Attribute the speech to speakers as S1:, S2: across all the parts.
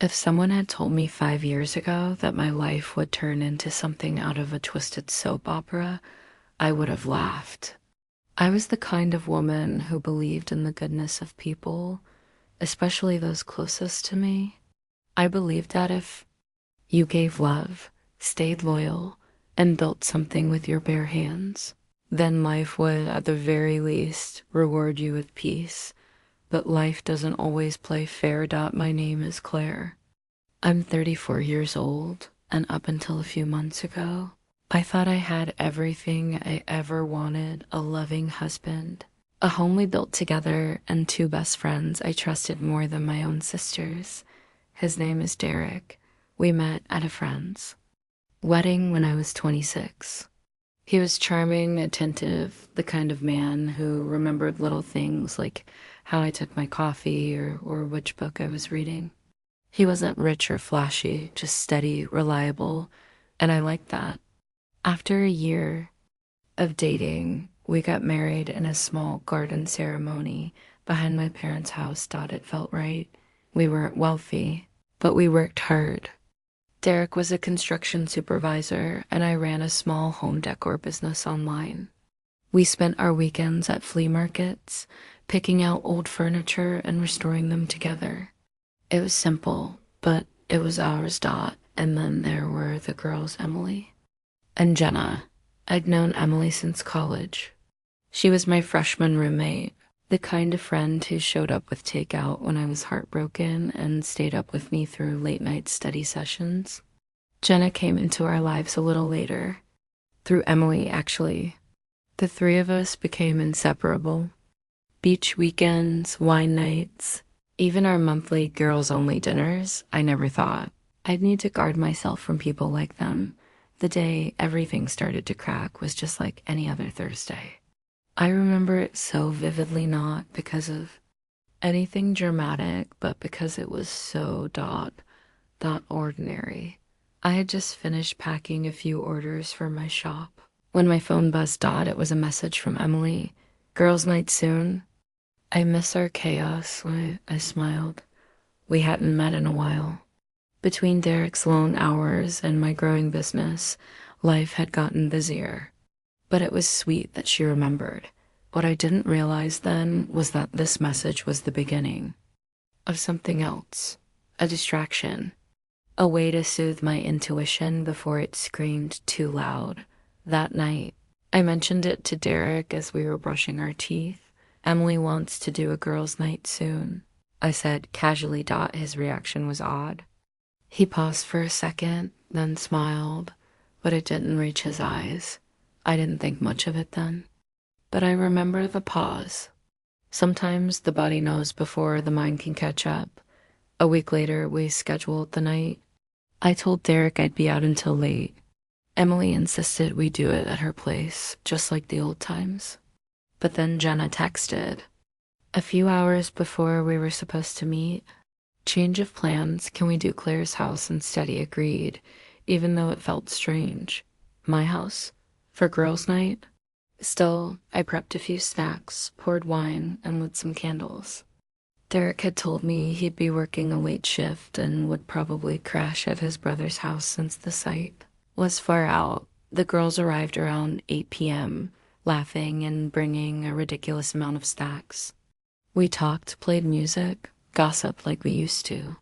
S1: If someone had told me 5 years ago that my life would turn into something out of a twisted soap opera, I would have laughed. I was the kind of woman who believed in the goodness of people, especially those closest to me. I believed that if you gave love, stayed loyal, and built something with your bare hands, then life would, at the very least, reward you with peace. But life doesn't always play fair. My name is Claire. I'm 34 years old, and up until a few months ago, I thought I had everything I ever wanted: a loving husband, a home we built together, and two best friends I trusted more than my own sisters. His name is Derek. We met at a friend's wedding when I was 26. He was charming, attentive, the kind of man who remembered little things like how I took my coffee or which book I was reading. He wasn't rich or flashy, just steady, reliable, and I liked that. After a year of dating, we got married in a small garden ceremony behind my parents' house. It felt right. We weren't wealthy, but we worked hard. Derek was a construction supervisor, and I ran a small home decor business online. We spent our weekends at flea markets, picking out old furniture and restoring them together. It was simple, but it was ours. And then there were the girls, Emily and Jenna. I'd known Emily since college. She was my freshman roommate, the kind of friend who showed up with takeout when I was heartbroken and stayed up with me through late night study sessions. Jenna came into our lives a little later, through Emily, actually. The three of us became inseparable. Beach weekends, wine nights, even our monthly girls-only dinners. I never thought I'd need to guard myself from people like them. The day everything started to crack was just like any other Thursday. I remember it so vividly, not because of anything dramatic, but because it was so ordinary. I had just finished packing a few orders for my shop when my phone buzzed. It was a message from Emily. Girls' night soon. I miss our chaos. I smiled. We hadn't met in a while. Between Derek's lone hours and my growing business, life had gotten busier. But it was sweet that she remembered. What I didn't realize then was that this message was the beginning of something else, a distraction, a way to soothe my intuition before it screamed too loud. That night, I mentioned it to Derek as we were brushing our teeth. Emily wants to do a girls' night soon, I said casually. His reaction was odd. He paused for a second, then smiled, but it didn't reach his eyes. I didn't think much of it then. But I remember the pause. Sometimes the body knows before the mind can catch up. A week later, we scheduled the night. I told Derek I'd be out until late. Emily insisted we do it at her place, just like the old times. But then Jenna texted, a few hours before we were supposed to meet. Change of plans, can we do Claire's house instead? He agreed, even though it felt strange. My house? For girls' night? Still, I prepped a few snacks, poured wine, and lit some candles. Derek had told me he'd be working a late shift and would probably crash at his brother's house since the site was far out. The girls arrived around 8 p.m., laughing and bringing a ridiculous amount of snacks. We talked, played music, gossiped like we used to,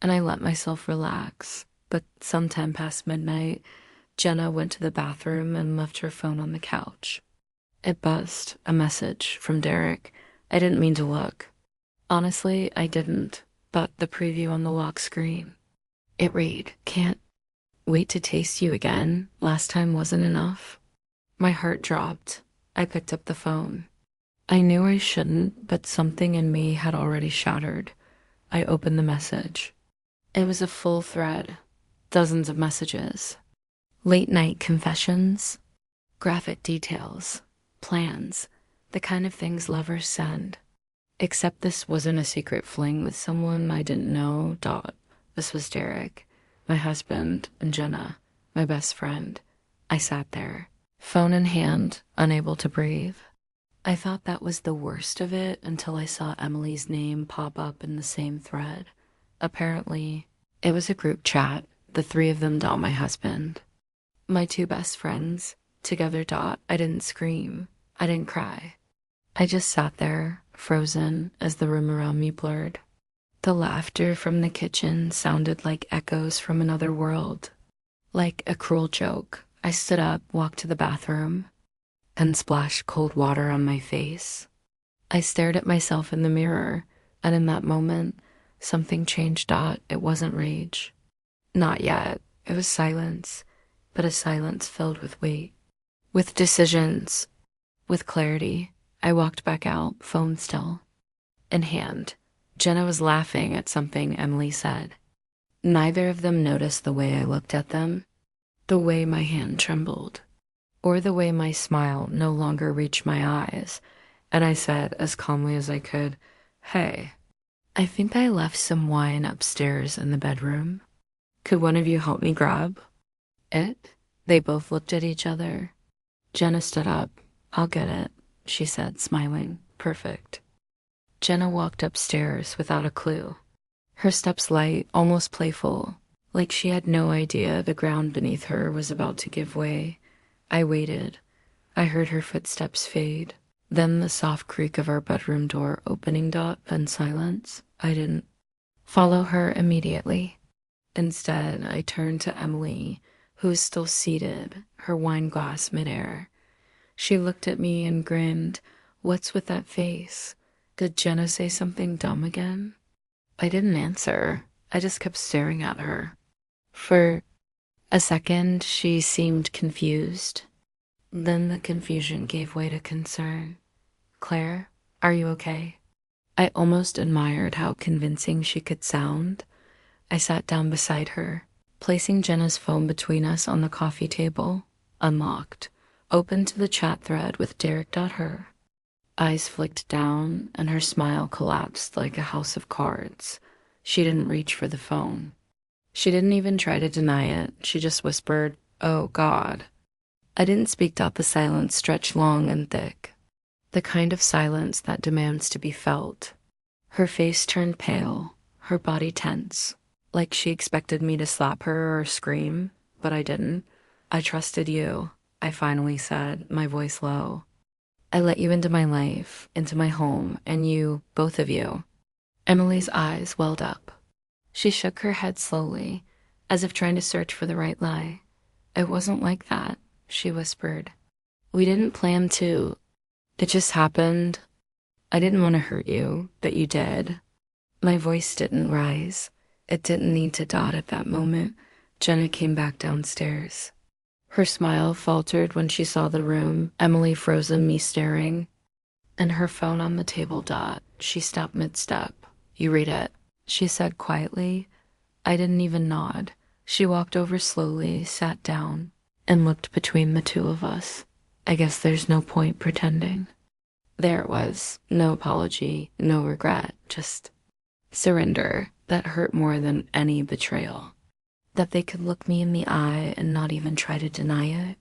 S1: and I let myself relax. But sometime past midnight, Jenna went to the bathroom and left her phone on the couch. It buzzed, a message from Derek. I didn't mean to look. Honestly, I didn't, but the preview on the lock screen. It read, can't wait to taste you again. Last time wasn't enough. My heart dropped. I picked up the phone. I knew I shouldn't, but something in me had already shattered. I opened the message. It was a full thread, dozens of messages. Late night confessions, graphic details, plans, the kind of things lovers send. Except this wasn't a secret fling with someone I didn't know. This was Derek, my husband, and Jenna, my best friend. I sat there, phone in hand, unable to breathe. I thought that was the worst of it until I saw Emily's name pop up in the same thread. Apparently, it was a group chat, the three of them dot my husband. My two best friends, together dot. I didn't scream. I didn't cry. I just sat there, frozen, as the room around me blurred. The laughter from the kitchen sounded like echoes from another world. Like a cruel joke, I stood up, walked to the bathroom, and splashed cold water on my face. I stared at myself in the mirror, and in that moment, something changed. It wasn't rage. Not yet. It was silence, but a silence filled with weight. With decisions, with clarity. I walked back out, phone still in hand. Jenna was laughing at something Emily said. Neither of them noticed the way I looked at them, the way my hand trembled, or the way my smile no longer reached my eyes, and I said as calmly as I could, "Hey, I think I left some wine upstairs in the bedroom. Could one of you help me grab it?" They both looked at each other. Jenna stood up. "I'll get it," she said, smiling. "Perfect." Jenna walked upstairs without a clue. Her steps light, almost playful, like she had no idea the ground beneath her was about to give way. I waited. I heard her footsteps fade. Then the soft creak of our bedroom door opening. Then silence. I didn't follow her immediately. Instead, I turned to Emily, who was still seated, her wine glass midair. She looked at me and grinned. "What's with that face? Did Jenna say something dumb again?" I didn't answer. I just kept staring at her. For a second, she seemed confused. Then the confusion gave way to concern. "Claire, are you okay?" I almost admired how convincing she could sound. I sat down beside her, placing Jenna's phone between us on the coffee table, unlocked, open to the chat thread with Derek.her. Eyes flicked down, and her smile collapsed like a house of cards. She didn't reach for the phone. She didn't even try to deny it. She just whispered, "Oh, God." I didn't speak out. The silence stretched long and thick, the kind of silence that demands to be felt. Her face turned pale, her body tense, like she expected me to slap her or scream, but I didn't. "I trusted you," I finally said, my voice low. "I let you into my life, into my home, and you, both of you." Emily's eyes welled up. She shook her head slowly, as if trying to search for the right lie. "It wasn't like that," she whispered. "We didn't plan to. It just happened. I didn't want to hurt you, but you did." My voice didn't rise. It didn't need to. At that moment, Jenna came back downstairs. Her smile faltered when she saw the room, Emily frozen, me staring, and her phone on the table. She stopped mid-step. "You read it," she said quietly. I didn't even nod. She walked over slowly, sat down, and looked between the two of us. I guess there's no point pretending. There it was. No apology, no regret, just surrender that hurt more than any betrayal. That they could look me in the eye and not even try to deny it.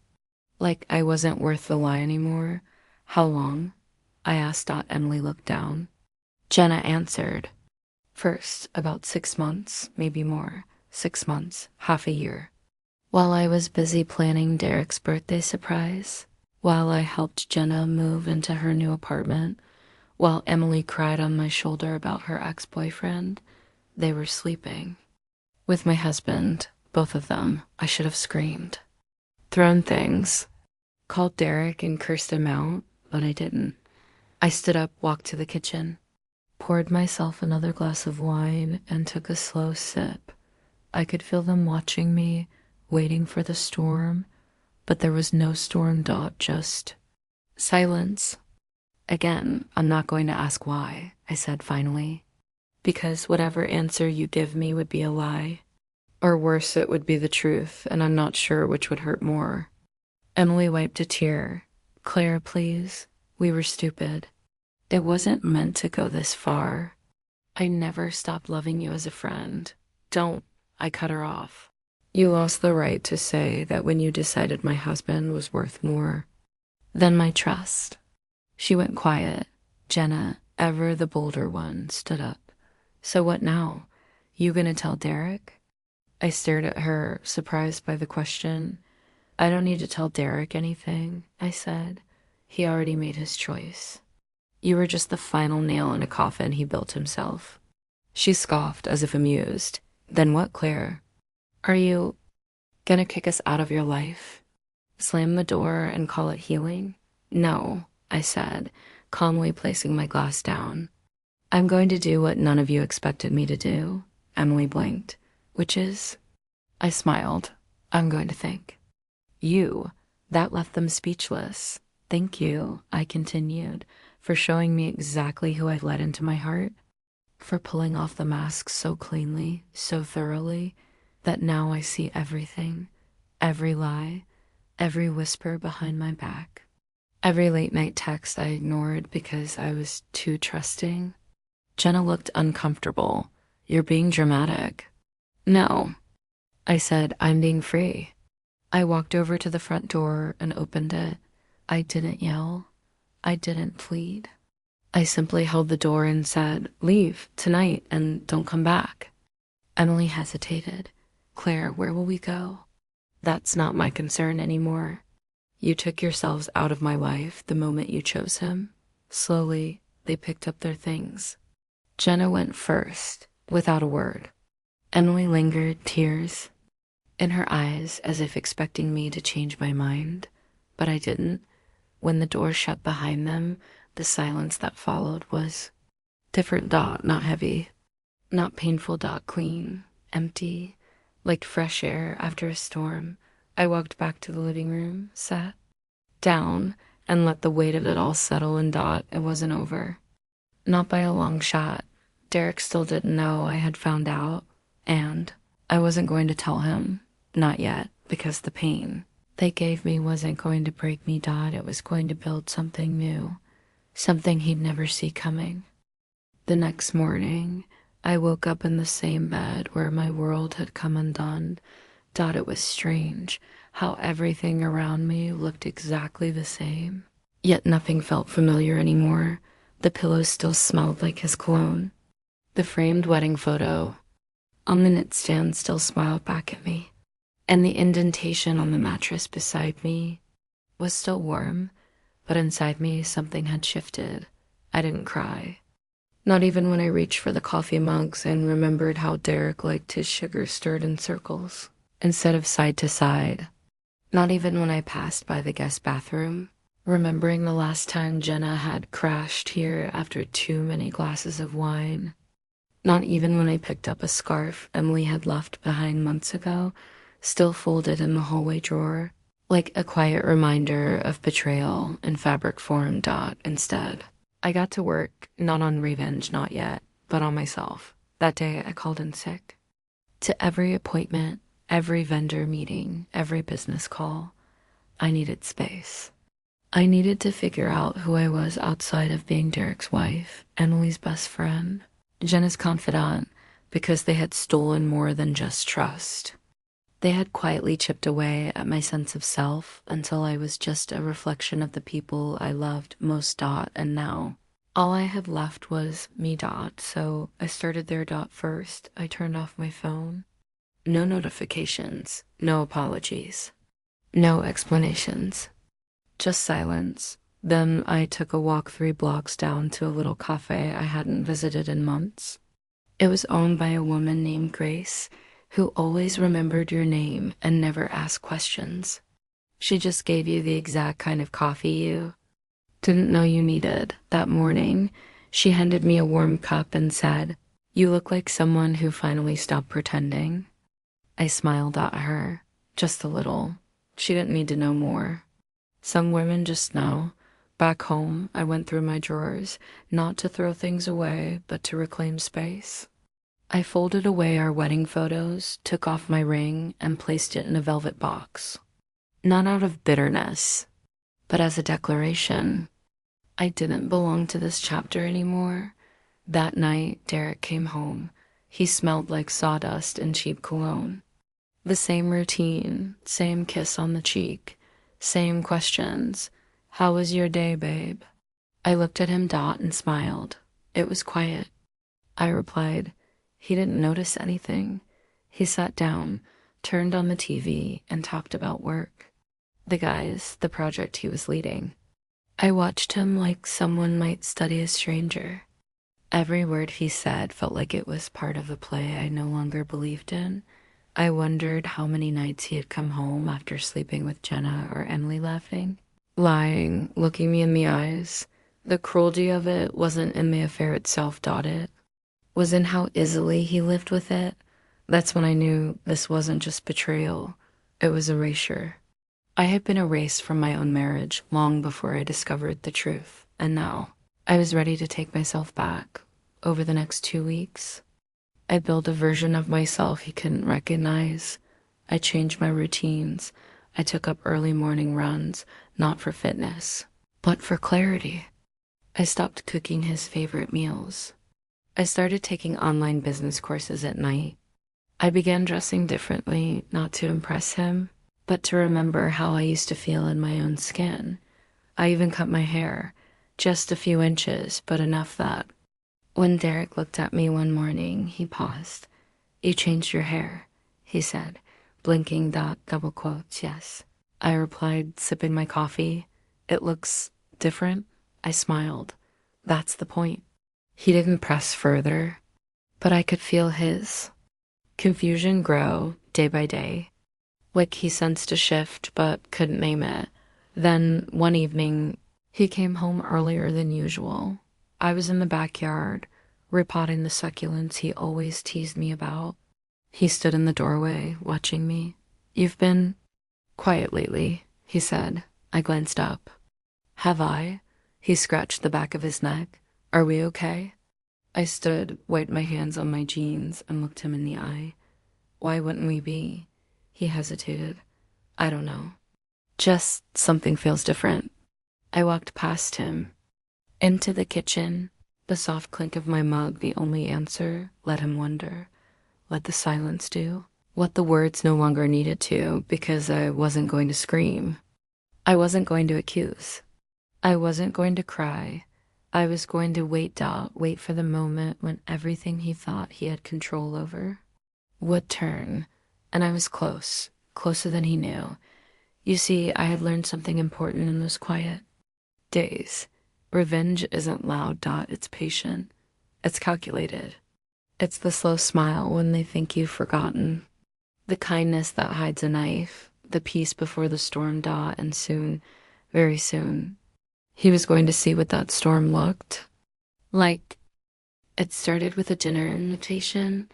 S1: Like I wasn't worth the lie anymore. "How long?" I asked. Emily looked down. Jenna answered. "First, about 6 months, maybe more. 6 months, half a year." While I was busy planning Derek's birthday surprise, while I helped Jenna move into her new apartment, while Emily cried on my shoulder about her ex-boyfriend, they were sleeping. With my husband, both of them. I should have screamed, thrown things, called Derek and cursed him out, but I didn't. I stood up, walked to the kitchen, poured myself another glass of wine, and took a slow sip. I could feel them watching me, waiting for the storm, but there was no storm. Just silence. "Again, I'm not going to ask why," I said finally. "Because whatever answer you give me would be a lie. Or worse, it would be the truth, and I'm not sure which would hurt more." Emily wiped a tear. "Claire, please. We were stupid. It wasn't meant to go this far. I never stopped loving you as a friend. Don't." I cut her off. "You lost the right to say that when you decided my husband was worth more than my trust." She went quiet. Jenna, ever the bolder one, stood up. "So what now? You gonna tell Derek? I stared at her, surprised by the question. I don't need to tell Derek anything, I said. He already made his choice. You were just the final nail in a coffin he built himself. She scoffed as if amused. Then what, Claire? Are you gonna kick us out of your life? Slam the door and call it healing? No, I said, calmly placing my glass down. I'm going to do what none of you expected me to do. Emily blinked. Which is? I smiled. I'm going to think. You. That left them speechless. Thank you, I continued, for showing me exactly who I've let into my heart, for pulling off the mask so cleanly, so thoroughly, that now I see everything, every lie, every whisper behind my back, every late-night text I ignored because I was too trusting. Jenna looked uncomfortable. You're being dramatic. No, I said, I'm being free. I walked over to the front door and opened it. I didn't yell. I didn't plead. I simply held the door and said, leave tonight and don't come back. Emily hesitated. Claire, where will we go? That's not my concern anymore. You took yourselves out of my life the moment you chose him. Slowly, they picked up their things. Jenna went first, without a word. Emily lingered, tears in her eyes as if expecting me to change my mind, but I didn't. When the door shut behind them, the silence that followed was different. Not heavy, not painful. Clean, empty, like fresh air after a storm. I walked back to the living room, sat down, and let the weight of it all settle in. It wasn't over. Not by a long shot. Derek still didn't know I had found out, and I wasn't going to tell him. Not yet, because the pain they gave me wasn't going to break me. It was going to build something new, something he'd never see coming. The next morning, I woke up in the same bed where my world had come undone. It was strange how everything around me looked exactly the same, yet nothing felt familiar anymore. The pillows still smelled like his cologne. The framed wedding photo on the nightstand still smiled back at me, and the indentation on the mattress beside me was still warm, but inside me something had shifted. I didn't cry. Not even when I reached for the coffee mugs and remembered how Derek liked his sugar stirred in circles instead of side to side. Not even when I passed by the guest bathroom, remembering the last time Jenna had crashed here after too many glasses of wine. Not even when I picked up a scarf Emily had left behind months ago, still folded in the hallway drawer, like a quiet reminder of betrayal in fabric form. Instead, I got to work, not on revenge, not yet, but on myself. That day I called in sick. To every appointment, every vendor meeting, every business call, I needed space. I needed to figure out who I was outside of being Derek's wife, Emily's best friend, Jenna's confidant, because they had stolen more than just trust. They had quietly chipped away at my sense of self until I was just a reflection of the people I loved most. And now, all I had left was me. So I started there. First, I turned off my phone. No notifications, no apologies, no explanations, just silence. Then I took a walk 3 blocks down to a little cafe I hadn't visited in months. It was owned by a woman named Grace, who always remembered your name and never asked questions. She just gave you the exact kind of coffee you didn't know you needed. That morning, she handed me a warm cup and said, "You look like someone who finally stopped pretending." I smiled at her, just a little. She didn't need to know more. Some women just know. Back home, I went through my drawers, not to throw things away, but to reclaim space. I folded away our wedding photos, took off my ring, and placed it in a velvet box. Not out of bitterness, but as a declaration. I didn't belong to this chapter anymore. That night, Derek came home. He smelled like sawdust and cheap cologne. The same routine, same kiss on the cheek, same questions. How was your day, babe? I looked at him, and smiled. It was quiet. I replied, He didn't notice anything. He sat down, turned on the TV, and talked about work. The project he was leading. I watched him like someone might study a stranger. Every word he said felt like it was part of a play I no longer believed in. I wondered how many nights he had come home after sleeping with Jenna or Emily laughing, lying, looking me in the eyes. The cruelty of it wasn't in the affair itself, it was in how easily he lived with it. That's when I knew this wasn't just betrayal, it was erasure. I had been erased from my own marriage long before I discovered the truth, and now I was ready to take myself back. Over the next 2 weeks, I built a version of myself he couldn't recognize. I changed my routines. I took up early morning runs, not for fitness, but for clarity. I stopped cooking his favorite meals. I started taking online business courses at night. I began dressing differently, not to impress him, but to remember how I used to feel in my own skin. I even cut my hair, just a few inches, but enough that when Derek looked at me one morning, he paused. "You changed your hair," he said, blinking double quotes, yes. I replied, sipping my coffee. "It looks different." I smiled. That's the point. He didn't press further, but I could feel his confusion grow day by day. Like he sensed a shift but couldn't name it. Then one evening, he came home earlier than usual. I was in the backyard, repotting the succulents he always teased me about. He stood in the doorway, watching me. "You've been quiet lately," he said. I glanced up. "Have I?" He scratched the back of his neck. "Are we okay?" I stood, wiped my hands on my jeans, and looked him in the eye. "Why wouldn't we be?" He hesitated. "I don't know. Just something feels different." I walked past him, into the kitchen. The soft clink of my mug, the only answer, let him wonder. Let the silence do what the words no longer needed to, because I wasn't going to scream. I wasn't going to accuse. I wasn't going to cry. I was going to wait for the moment when everything he thought he had control over would turn. And I was close, closer than he knew. You see, I had learned something important in those quiet days. Revenge isn't loud, it's patient. It's calculated. It's the slow smile when they think you've forgotten. The kindness that hides a knife. The peace before the storm, and soon, very soon, he was going to see what that storm looked like. It started with a dinner invitation.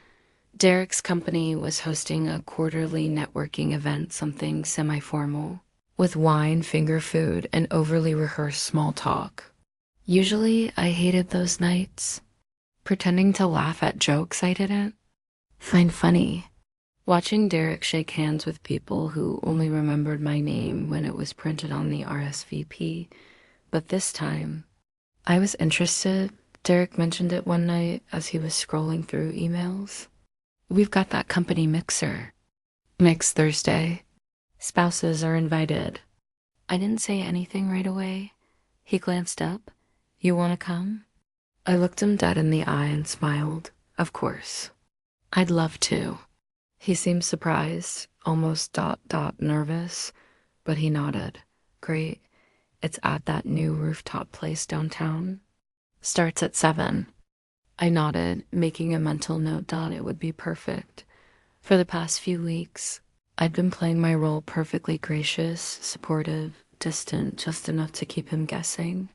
S1: Derek's company was hosting a quarterly networking event, something semi-formal, with wine, finger food, and overly rehearsed small talk. Usually, I hated those nights. Pretending to laugh at jokes I didn't find funny. Watching Derek shake hands with people who only remembered my name when it was printed on the RSVP. But this time, I was interested. Derek mentioned it one night as he was scrolling through emails. "We've got that company mixer. Next Thursday. Spouses are invited." I didn't say anything right away. He glanced up. "You want to come?" I looked him dead in the eye and smiled. Of course. I'd love to. He seemed surprised, almost nervous, but he nodded. "Great. It's at that new rooftop place downtown. Starts at 7. I nodded, making a mental note it would be perfect. For the past few weeks, I'd been playing my role perfectly gracious, supportive, distant, just enough to keep him guessing.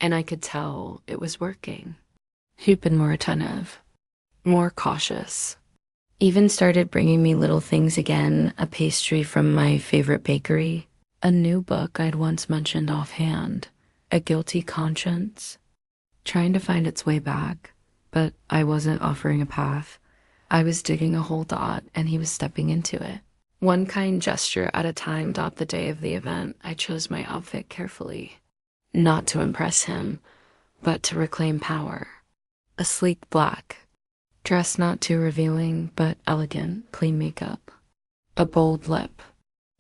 S1: And I could tell it was working. He'd been more attentive, more cautious. Even started bringing me little things again, a pastry from my favorite bakery, a new book I'd once mentioned offhand, a guilty conscience, trying to find its way back. But I wasn't offering a path. I was digging a hole, and he was stepping into it. One kind gesture at a time. The day of the event, I chose my outfit carefully. Not to impress him, but to reclaim power. A sleek black dress, not too revealing, but elegant, clean makeup. A bold lip.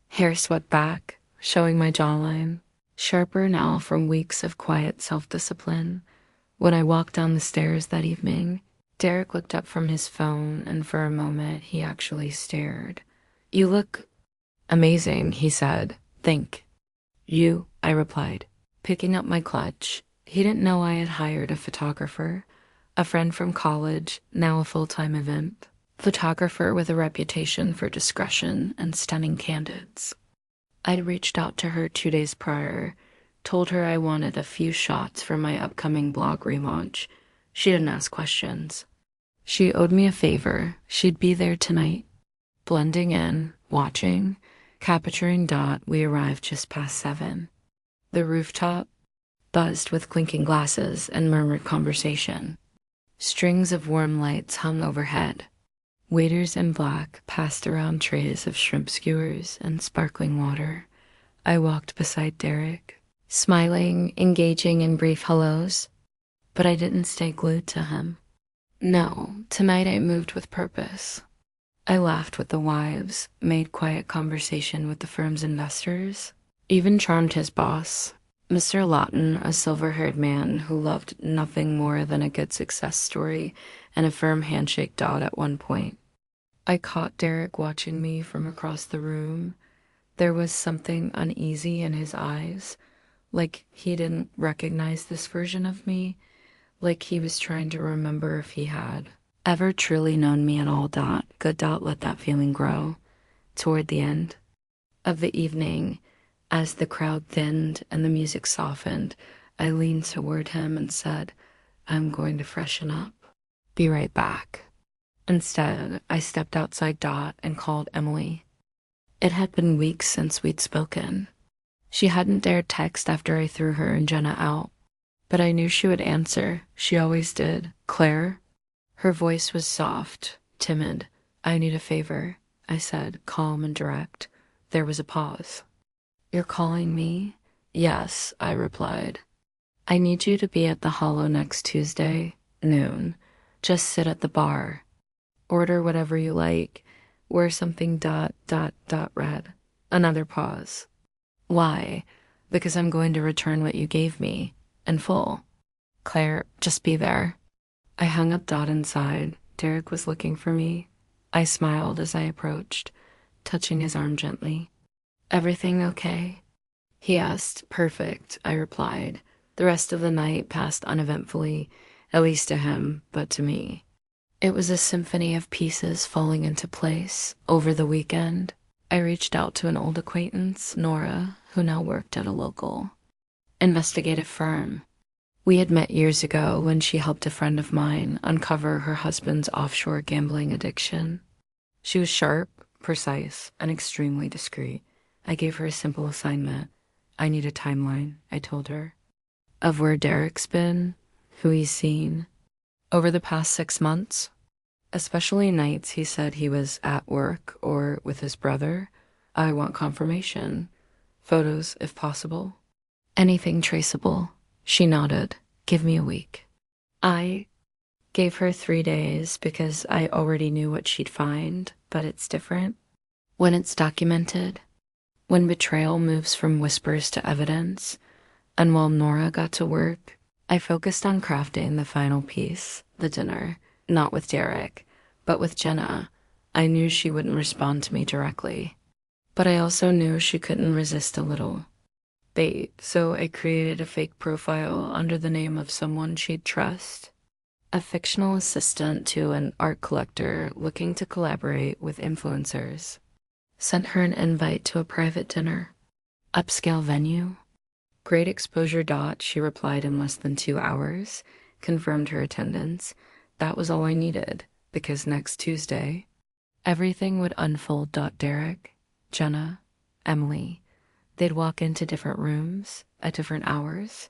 S1: Hair swept back, showing my jawline, sharper now from weeks of quiet self-discipline. When I walked down the stairs that evening, Derek looked up from his phone, and for a moment he actually stared. "You look amazing," he said. "Think." "You," I replied, picking up my clutch. He didn't know I had hired a photographer, a friend from college, now a full-time event photographer with a reputation for discretion and stunning candids. I'd reached out to her 2 days prior, told her I wanted a few shots for my upcoming blog relaunch. She didn't ask questions. She owed me a favor. She'd be there tonight. Blending in, watching, capturing Dot, we arrived just past 7. The rooftop buzzed with clinking glasses and murmured conversation. Strings of warm lights hung overhead. Waiters in black passed around trays of shrimp skewers and sparkling water. I walked beside Derek, smiling, engaging in brief hellos, but I didn't stay glued to him. No, tonight I moved with purpose. I laughed with the wives, made quiet conversation with the firm's investors, even charmed his boss, Mr. Lawton, a silver-haired man who loved nothing more than a good success story and a firm handshake Dot at one point. I caught Derek watching me from across the room. There was something uneasy in his eyes, like he didn't recognize this version of me, like he was trying to remember if he had ever truly known me at all. Good Dot let that feeling grow. Toward the end of the evening, as the crowd thinned and the music softened, I leaned toward him and said, "I'm going to freshen up. Be right back." Instead, I stepped outside Dot and called Emily. It had been weeks since we'd spoken. She hadn't dared text after I threw her and Jenna out, but I knew she would answer. She always did. "Claire?" Her voice was soft, timid. "I need a favor," I said, calm and direct. There was a pause. "You're calling me?" "Yes," I replied. "I need you to be at the Hollow next Tuesday, noon. Just sit at the bar. Order whatever you like. Wear something ... red." Another pause. "Why?" "Because I'm going to return what you gave me, in full." "Claire, just be there." I hung up Dot inside. Derek was looking for me. I smiled as I approached, touching his arm gently. "Everything okay?" he asked. "Perfect," I replied. The rest of the night passed uneventfully, at least to him, but to me. It was a symphony of pieces falling into place. Over the weekend, I reached out to an old acquaintance, Nora, who now worked at a local investigative firm. We had met years ago when she helped a friend of mine uncover her husband's offshore gambling addiction. She was sharp, precise, and extremely discreet. I gave her a simple assignment. "I need a timeline," I told her, "of where Derek's been, who he's seen, over the past 6 months. Especially nights he said he was at work or with his brother. I want confirmation. Photos, if possible. Anything traceable." She nodded. "Give me a week." I gave her 3 days because I already knew what she'd find, but it's different when it's documented, when betrayal moves from whispers to evidence. And while Nora got to work, I focused on crafting the final piece, the dinner, not with Derek, but with Jenna. I knew she wouldn't respond to me directly, but I also knew she couldn't resist a little bait, so I created a fake profile under the name of someone she'd trust, a fictional assistant to an art collector looking to collaborate with influencers. Sent her an invite to a private dinner, upscale venue. Great exposure. She replied in less than 2 hours, confirmed her attendance. That was all I needed, because next Tuesday, everything would unfold. Derek, Jenna, Emily, they'd walk into different rooms at different hours,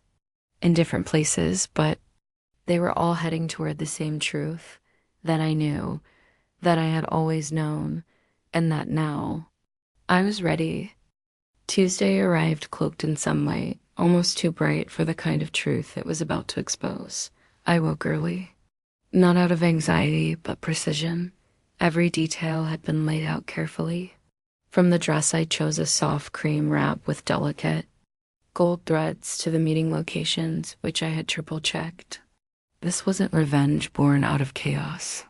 S1: in different places, but they were all heading toward the same truth that I knew, that I had always known, and that now I was ready. Tuesday arrived cloaked in sunlight, almost too bright for the kind of truth it was about to expose. I woke early, not out of anxiety, but precision. Every detail had been laid out carefully. From the dress I chose a soft cream wrap with delicate gold threads to the meeting locations, which I had triple-checked. This wasn't revenge born out of chaos.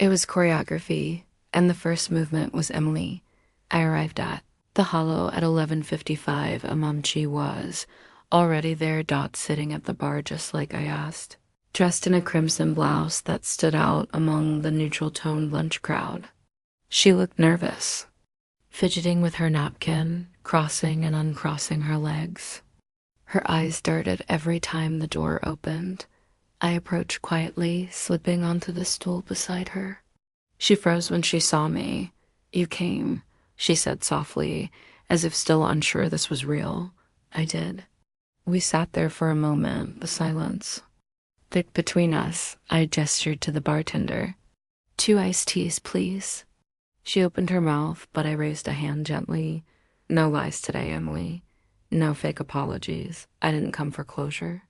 S1: It was choreography, and the first movement was Emily. I arrived at the Hollow at 11:55. Amamchi was already there, Dot sitting at the bar just like I asked, dressed in a crimson blouse that stood out among the neutral-toned lunch crowd. She looked nervous, fidgeting with her napkin, crossing and uncrossing her legs. Her eyes darted every time the door opened. I approached quietly, slipping onto the stool beside her. She froze when she saw me. "You came," she said softly, as if still unsure this was real. I did. We sat there for a moment, the silence thick between us. I gestured to the bartender. "2 iced teas, please." She opened her mouth, but I raised a hand gently. "No lies today, Emily. No fake apologies. I didn't come for closure."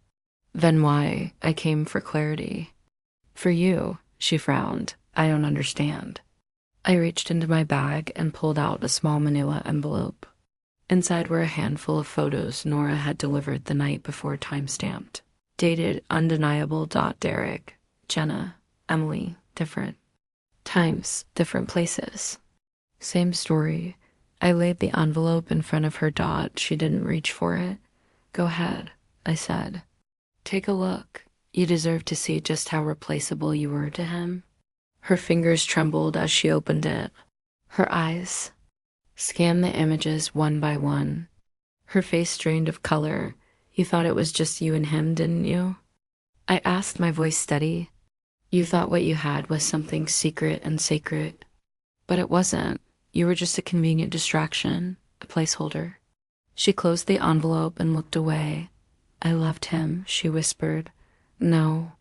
S1: "Then why?" "I came for clarity." "For you," she frowned. "I don't understand." I reached into my bag and pulled out a small manila envelope. Inside were a handful of photos Nora had delivered the night before, time-stamped. Dated undeniable. Derek, Jenna, Emily, different. Times, different places. Same story. I laid the envelope in front of her. She didn't reach for it. "Go ahead," I said. "Take a look. You deserve to see just how replaceable you were to him." Her fingers trembled as she opened it. Her eyes scanned the images one by one. Her face drained of color. "You thought it was just you and him, didn't you?" I asked, my voice steady. "You thought what you had was something secret and sacred. But it wasn't. You were just a convenient distraction, a placeholder." She closed the envelope and looked away. "I loved him," she whispered. "No."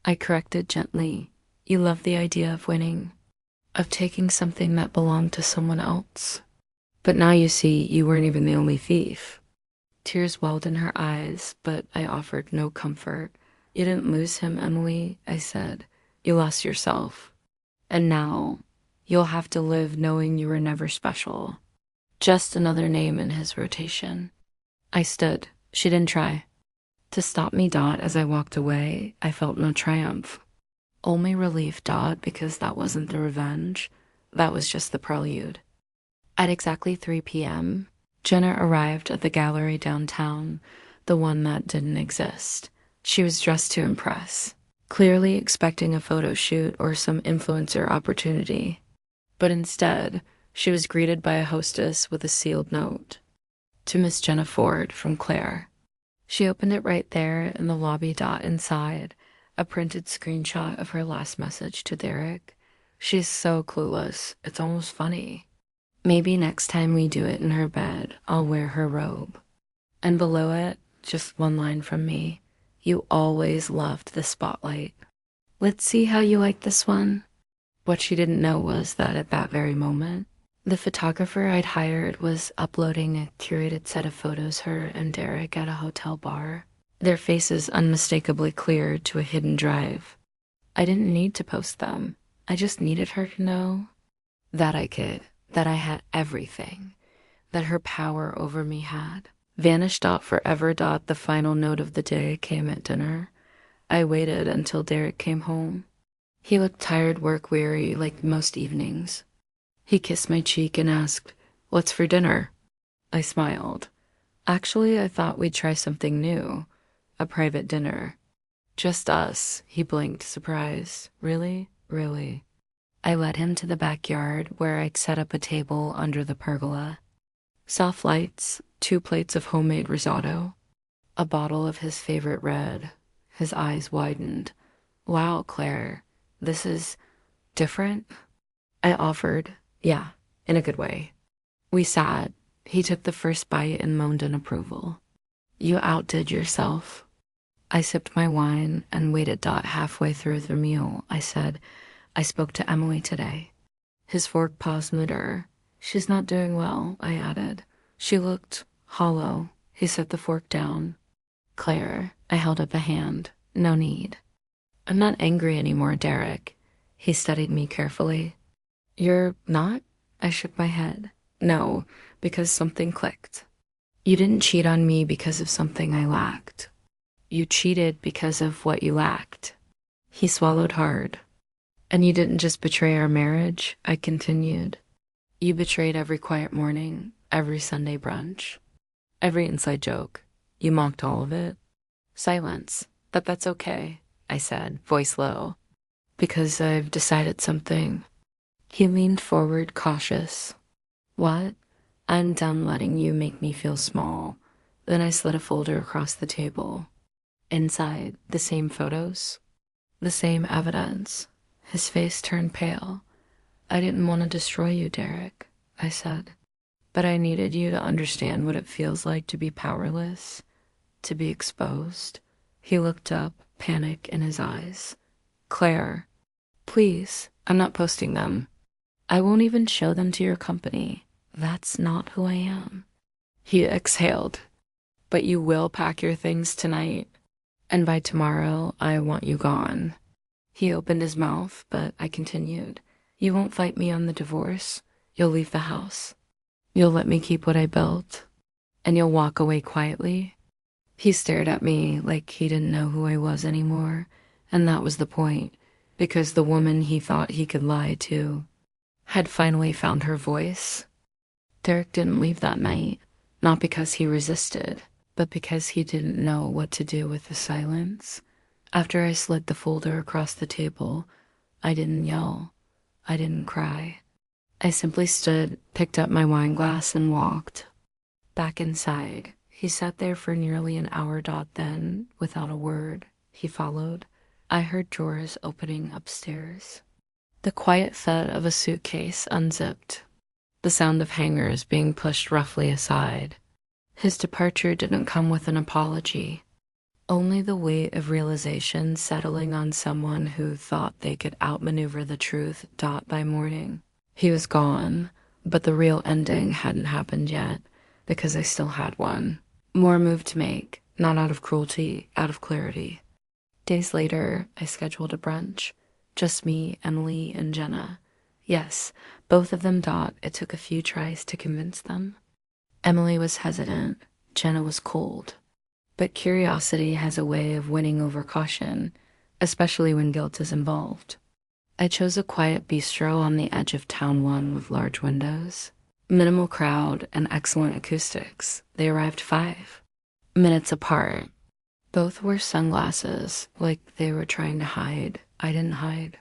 S1: I corrected gently. "You loved the idea of winning, of taking something that belonged to someone else. But now you see you weren't even the only thief." Tears welled in her eyes, but I offered no comfort. "You didn't lose him, Emily," I said. "You lost yourself. And now you'll have to live knowing you were never special. Just another name in his rotation." I stood. She didn't try to stop me. As I walked away, I felt no triumph. Only relief. Because that wasn't the revenge. That was just the prelude. At exactly 3 p.m., Jenna arrived at the gallery downtown, the one that didn't exist. She was dressed to impress, clearly expecting a photo shoot or some influencer opportunity. But instead, she was greeted by a hostess with a sealed note. "To Miss Jenna Ford, from Claire." She opened it right there in the lobby. Inside, a printed screenshot of her last message to Derek. She's so clueless, it's almost funny. "Maybe next time we do it in her bed, I'll wear her robe." And below it, just one line from me. "You always loved the spotlight. Let's see how you like this one." What she didn't know was that at that very moment, the photographer I'd hired was uploading a curated set of photos her and Derek at a hotel bar, their faces unmistakably clear to a hidden drive. I didn't need to post them. I just needed her to know that I could, that I had everything, that her power over me had vanished forever. The final note of the day came at dinner. I waited until Derek came home. He looked tired, work-weary, like most evenings. He kissed my cheek and asked, "What's for dinner?" I smiled. "Actually, I thought we'd try something new. A private dinner. Just us." He blinked, surprised. "Really? Really?" I led him to the backyard where I'd set up a table under the pergola. Soft lights, 2 plates of homemade risotto, a bottle of his favorite red. His eyes widened. "Wow, Claire, this is different?" I offered. "Yeah, in a good way." We sat. He took the first bite and moaned in approval. "You outdid yourself." I sipped my wine and waited. Halfway through the meal, I said, "I spoke to Emily today." His fork paused mid-air. "She's not doing well," I added. "She looked hollow." He set the fork down. "Claire," I held up a hand. "No need." "I'm not angry anymore, Derek." He studied me carefully. "You're not?" I shook my head. "No, because something clicked. You didn't cheat on me because of something I lacked. You cheated because of what you lacked. He swallowed hard. And you didn't just betray our marriage, I continued. You betrayed every quiet morning, every Sunday brunch, every inside joke. You mocked all of it. Silence. But that's okay, I said, voice low. Because I've decided something. He leaned forward, cautious. What? I'm done letting you make me feel small. Then I slid a folder across the table. Inside, the same photos, the same evidence. His face turned pale. I didn't want to destroy you, Derek, I said. But I needed you to understand what it feels like to be powerless, to be exposed. He looked up, panic in his eyes. Claire, please, I'm not posting them. I won't even show them to your company. That's not who I am. He exhaled. But you will pack your things tonight, and by tomorrow, I want you gone. He opened his mouth, but I continued. You won't fight me on the divorce. You'll leave the house. You'll let me keep what I built, and you'll walk away quietly. He stared at me like he didn't know who I was anymore, and that was the point, because the woman he thought he could lie to had finally found her voice. Derek didn't leave that night, not because he resisted, but because he didn't know what to do with the silence. After I slid the folder across the table, I didn't yell. I didn't cry. I simply stood, picked up my wine glass, and walked. Back inside, he sat there for nearly an hour. Then, without a word, he followed. I heard drawers opening upstairs. The quiet thud of a suitcase unzipped. The sound of hangers being pushed roughly aside. His departure didn't come with an apology. Only the weight of realization settling on someone who thought they could outmaneuver the truth. By morning, he was gone, but the real ending hadn't happened yet, because I still had one. More move to make, not out of cruelty, out of clarity. Days later, I scheduled a brunch. Just me, Emily, and Jenna. Yes, both of them. It took a few tries to convince them. Emily was hesitant. Jenna was cold. But curiosity has a way of winning over caution, especially when guilt is involved. I chose a quiet bistro on the edge of town, one with large windows. Minimal crowd and excellent acoustics. They arrived 5 minutes apart. Both wore sunglasses, like they were trying to hide. I didn't hide.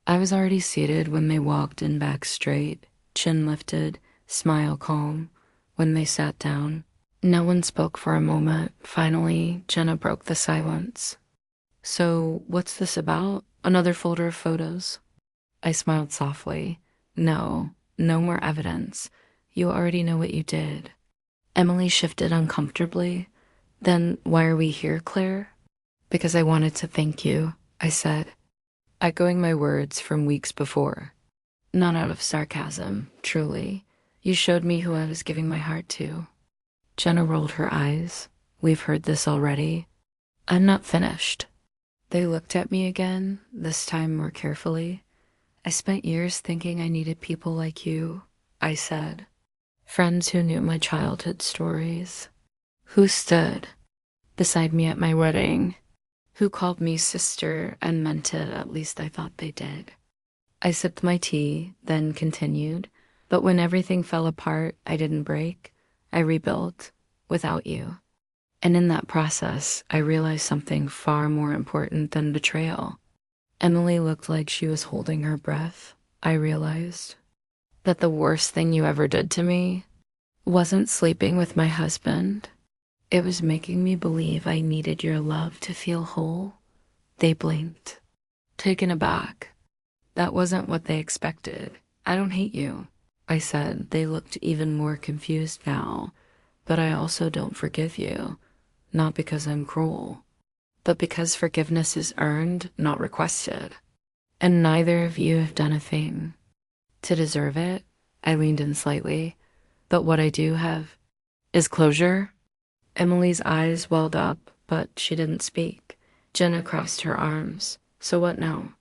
S1: I was already seated when they walked in, back straight, chin lifted, smile calm. When they sat down, no one spoke for a moment. Finally, Jenna broke the silence. So, what's this about? Another folder of photos? I smiled softly. No more evidence. You already know what you did. Emily shifted uncomfortably. Then why are we here, Claire? Because I wanted to thank you, I said, echoing my words from weeks before. Not out of sarcasm, truly. You showed me who I was giving my heart to. Jenna rolled her eyes. We've heard this already. I'm not finished. They looked at me again, this time more carefully. I spent years thinking I needed people like you, I said. Friends who knew my childhood stories. Who stood beside me at my wedding. Who called me sister and meant it, at least I thought they did. I sipped my tea, then continued. But when everything fell apart, I didn't break. I rebuilt without you. And in that process, I realized something far more important than betrayal. Emily looked like she was holding her breath. I realized that the worst thing you ever did to me wasn't sleeping with my husband. It was making me believe I needed your love to feel whole. They blinked, taken aback. That wasn't what they expected. I don't hate you, I said. They looked even more confused now. But I also don't forgive you. Not because I'm cruel, but because forgiveness is earned, not requested. And neither of you have done a thing to deserve it. I leaned in slightly. But what I do have is closure. Emily's eyes welled up, but she didn't speak. Jenna crossed her arms. So what now?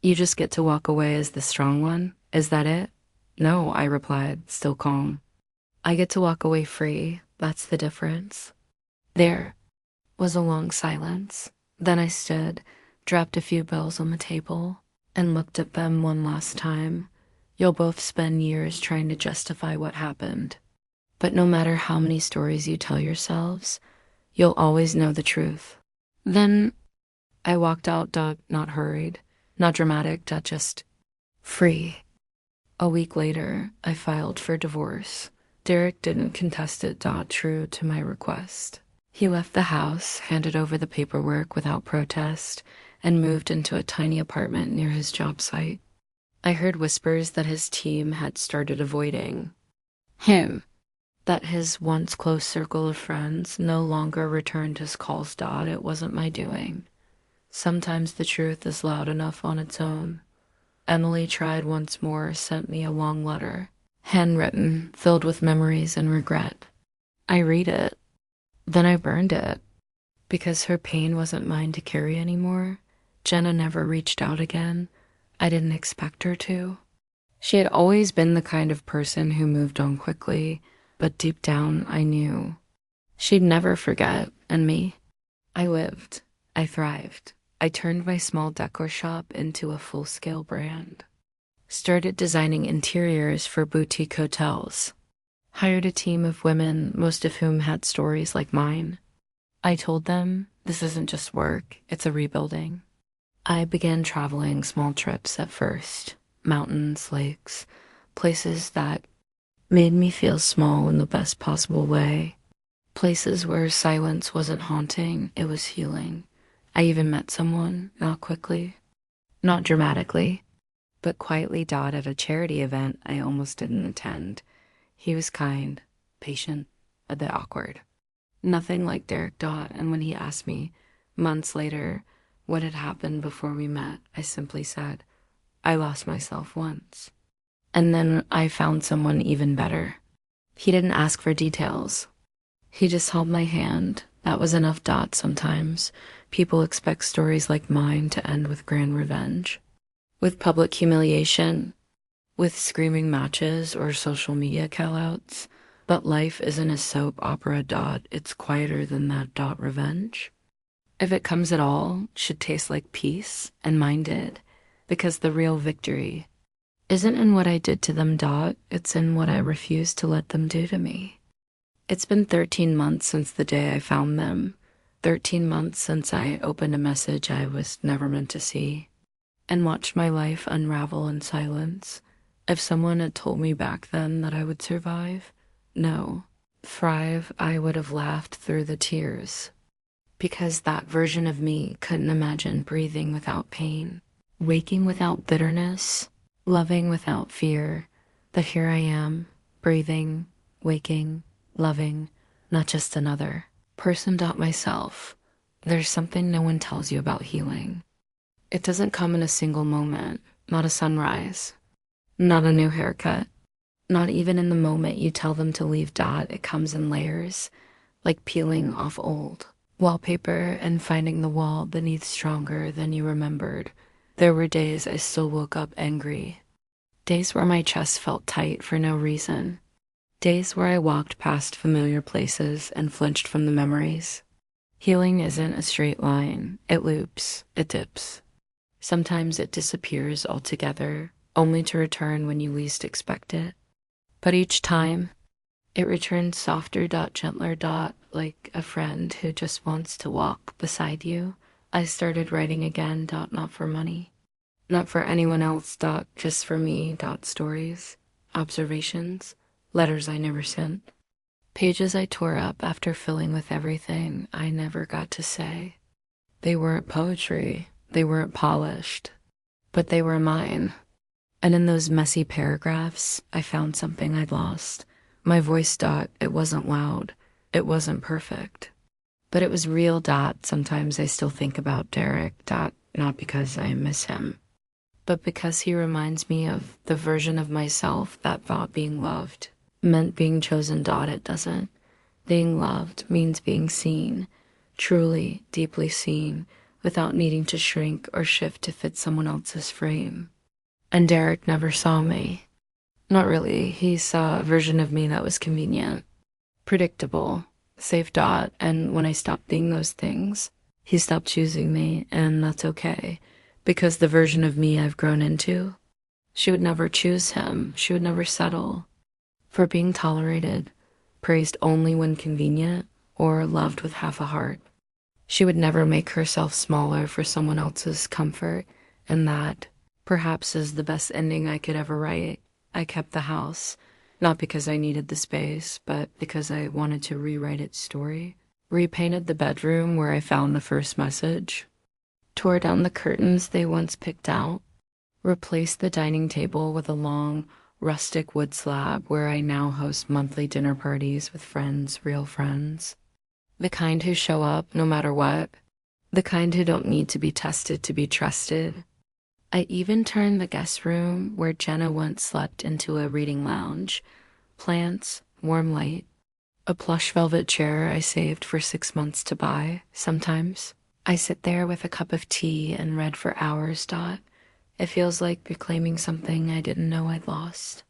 S1: You just get to walk away as the strong one? Is that it? No, I replied, still calm. I get to walk away free. That's the difference. There. Was a long silence. Then I stood, dropped a few bills on the table, and looked at them one last time. You'll both spend years trying to justify what happened. But no matter how many stories you tell yourselves, you'll always know the truth. Then I walked out, not hurried, not dramatic, just free. A week later, I filed for divorce. Derek didn't contest it, true to my request. He left the house, handed over the paperwork without protest, and moved into a tiny apartment near his job site. I heard whispers that his team had started avoiding him, that his once close circle of friends no longer returned his calls. It wasn't my doing. Sometimes the truth is loud enough on its own. Emily tried once more, sent me a long letter, handwritten, filled with memories and regret. I read it. Then I burned it. Because her pain wasn't mine to carry anymore, Jenna never reached out again. I didn't expect her to. She had always been the kind of person who moved on quickly, but deep down I knew she'd never forget, and me. I lived. I thrived. I turned my small decor shop into a full-scale brand. Started designing interiors for boutique hotels. Hired a team of women, most of whom had stories like mine. I told them, this isn't just work, it's a rebuilding. I began traveling small trips at first. Mountains, lakes, places that made me feel small in the best possible way. Places where silence wasn't haunting, it was healing. I even met someone, not quickly, not dramatically, but quietly, at a charity event I almost didn't attend. He was kind, patient, a bit awkward. Nothing like Derek. And when he asked me, months later, what had happened before we met, I simply said, I lost myself once. And then I found someone even better. He didn't ask for details. He just held my hand. That was enough. Sometimes people expect stories like mine to end with grand revenge, with public humiliation, with screaming matches or social media callouts. But life isn't a soap opera. It's quieter than that. Revenge, if it comes at all, should taste like peace, and mine did, because the real victory isn't in what I did to them. It's in what I refused to let them do to me. It's been 13 months since the day I found them. 13 months since I opened a message I was never meant to see, and watched my life unravel in silence. If someone had told me back then that I would survive, no, thrive, I would have laughed through the tears. Because that version of me couldn't imagine breathing without pain, waking without bitterness, loving without fear. But here I am, breathing, waking, loving, not just another person. Myself. There's something no one tells you about healing. It doesn't come in a single moment, not a sunrise, not a new haircut, not even in the moment you tell them to leave. It comes in layers, like peeling off old wallpaper and finding the wall beneath stronger than you remembered. There were days I still woke up angry. Days where my chest felt tight for no reason. Days where I walked past familiar places and flinched from the memories. Healing isn't a straight line. It loops, it dips. Sometimes it disappears altogether, only to return when you least expect it. But each time, it returns softer, gentler, like a friend who just wants to walk beside you. I started writing again, not for money, not for anyone else, just for me, stories, observations, letters I never sent, pages I tore up after filling with everything I never got to say. They weren't poetry, they weren't polished, but they were mine. And in those messy paragraphs, I found something I'd lost. My voice. It wasn't loud, it wasn't perfect, but it was real. Sometimes I still think about Derek. Not because I miss him, but because he reminds me of the version of myself that thought being loved meant being chosen. It doesn't. Being loved means being seen, truly, deeply seen, without needing to shrink or shift to fit someone else's frame. And Derek never saw me. Not really. He saw a version of me that was convenient, predictable, Save Dot, and when I stopped being those things, he stopped choosing me, and that's okay, because the version of me I've grown into, she would never choose him. She would never settle for being tolerated, praised only when convenient, or loved with half a heart. She would never make herself smaller for someone else's comfort, and that, perhaps, is the best ending I could ever write. I kept the house, not because I needed the space, but because I wanted to rewrite its story. Repainted the bedroom where I found the first message, tore down the curtains they once picked out, replaced the dining table with a long, rustic wood slab where I now host monthly dinner parties with friends, real friends. The kind who show up no matter what. The kind who don't need to be tested to be trusted. I even turned the guest room where Jenna once slept into a reading lounge. Plants, warm light, a plush velvet chair I saved for 6 months to buy. Sometimes I sit there with a cup of tea and read for hours. It feels like reclaiming something I didn't know I'd lost.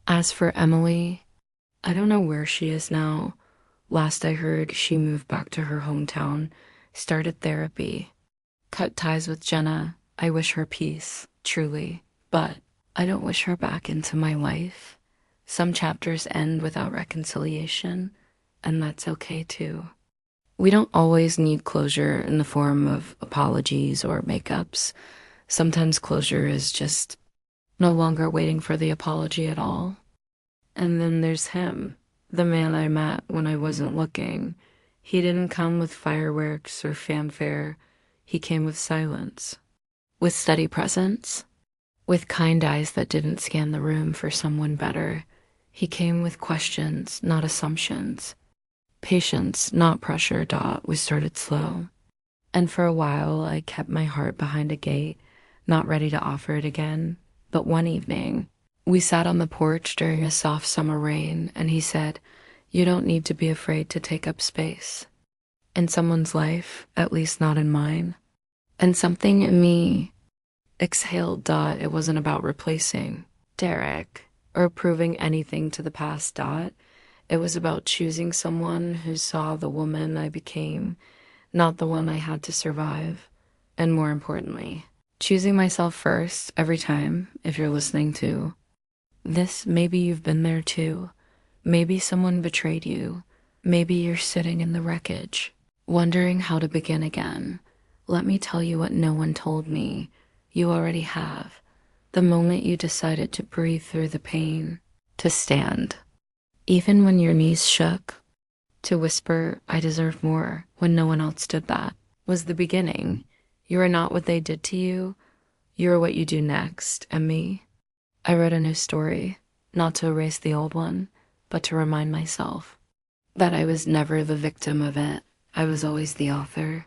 S1: As for Emily, I don't know where she is now. Last I heard, she moved back to her hometown, started therapy, cut ties with Jenna. I wish her peace, truly, but I don't wish her back into my life. Some chapters end without reconciliation, and that's okay too. We don't always need closure in the form of apologies or makeups. Sometimes closure is just no longer waiting for the apology at all. And then there's him, the man I met when I wasn't looking. He didn't come with fireworks or fanfare. He came with silence, with steady presence, with kind eyes that didn't scan the room for someone better. He came with questions, not assumptions. Patience, not pressure. We started slow. And for a while, I kept my heart behind a gate, not ready to offer it again. But one evening, we sat on the porch during a soft summer rain, and he said, "You don't need to be afraid to take up space in someone's life, at least not in mine." And something in me exhaled. It wasn't about replacing Derek or proving anything to the past. It was about choosing someone who saw the woman I became, not the one I had to survive. And more importantly, choosing myself first every time. If you're listening to this, maybe you've been there too. Maybe someone betrayed you. Maybe you're sitting in the wreckage, wondering how to begin again. Let me tell you what no one told me. You already have. The moment you decided to breathe through the pain, to stand, even when your knees shook, to whisper, "I deserve more," when no one else did that, was the beginning. You are not what they did to you. You are what you do next. And me, I wrote a new story, not to erase the old one, but to remind myself that I was never the victim of it. I was always the author.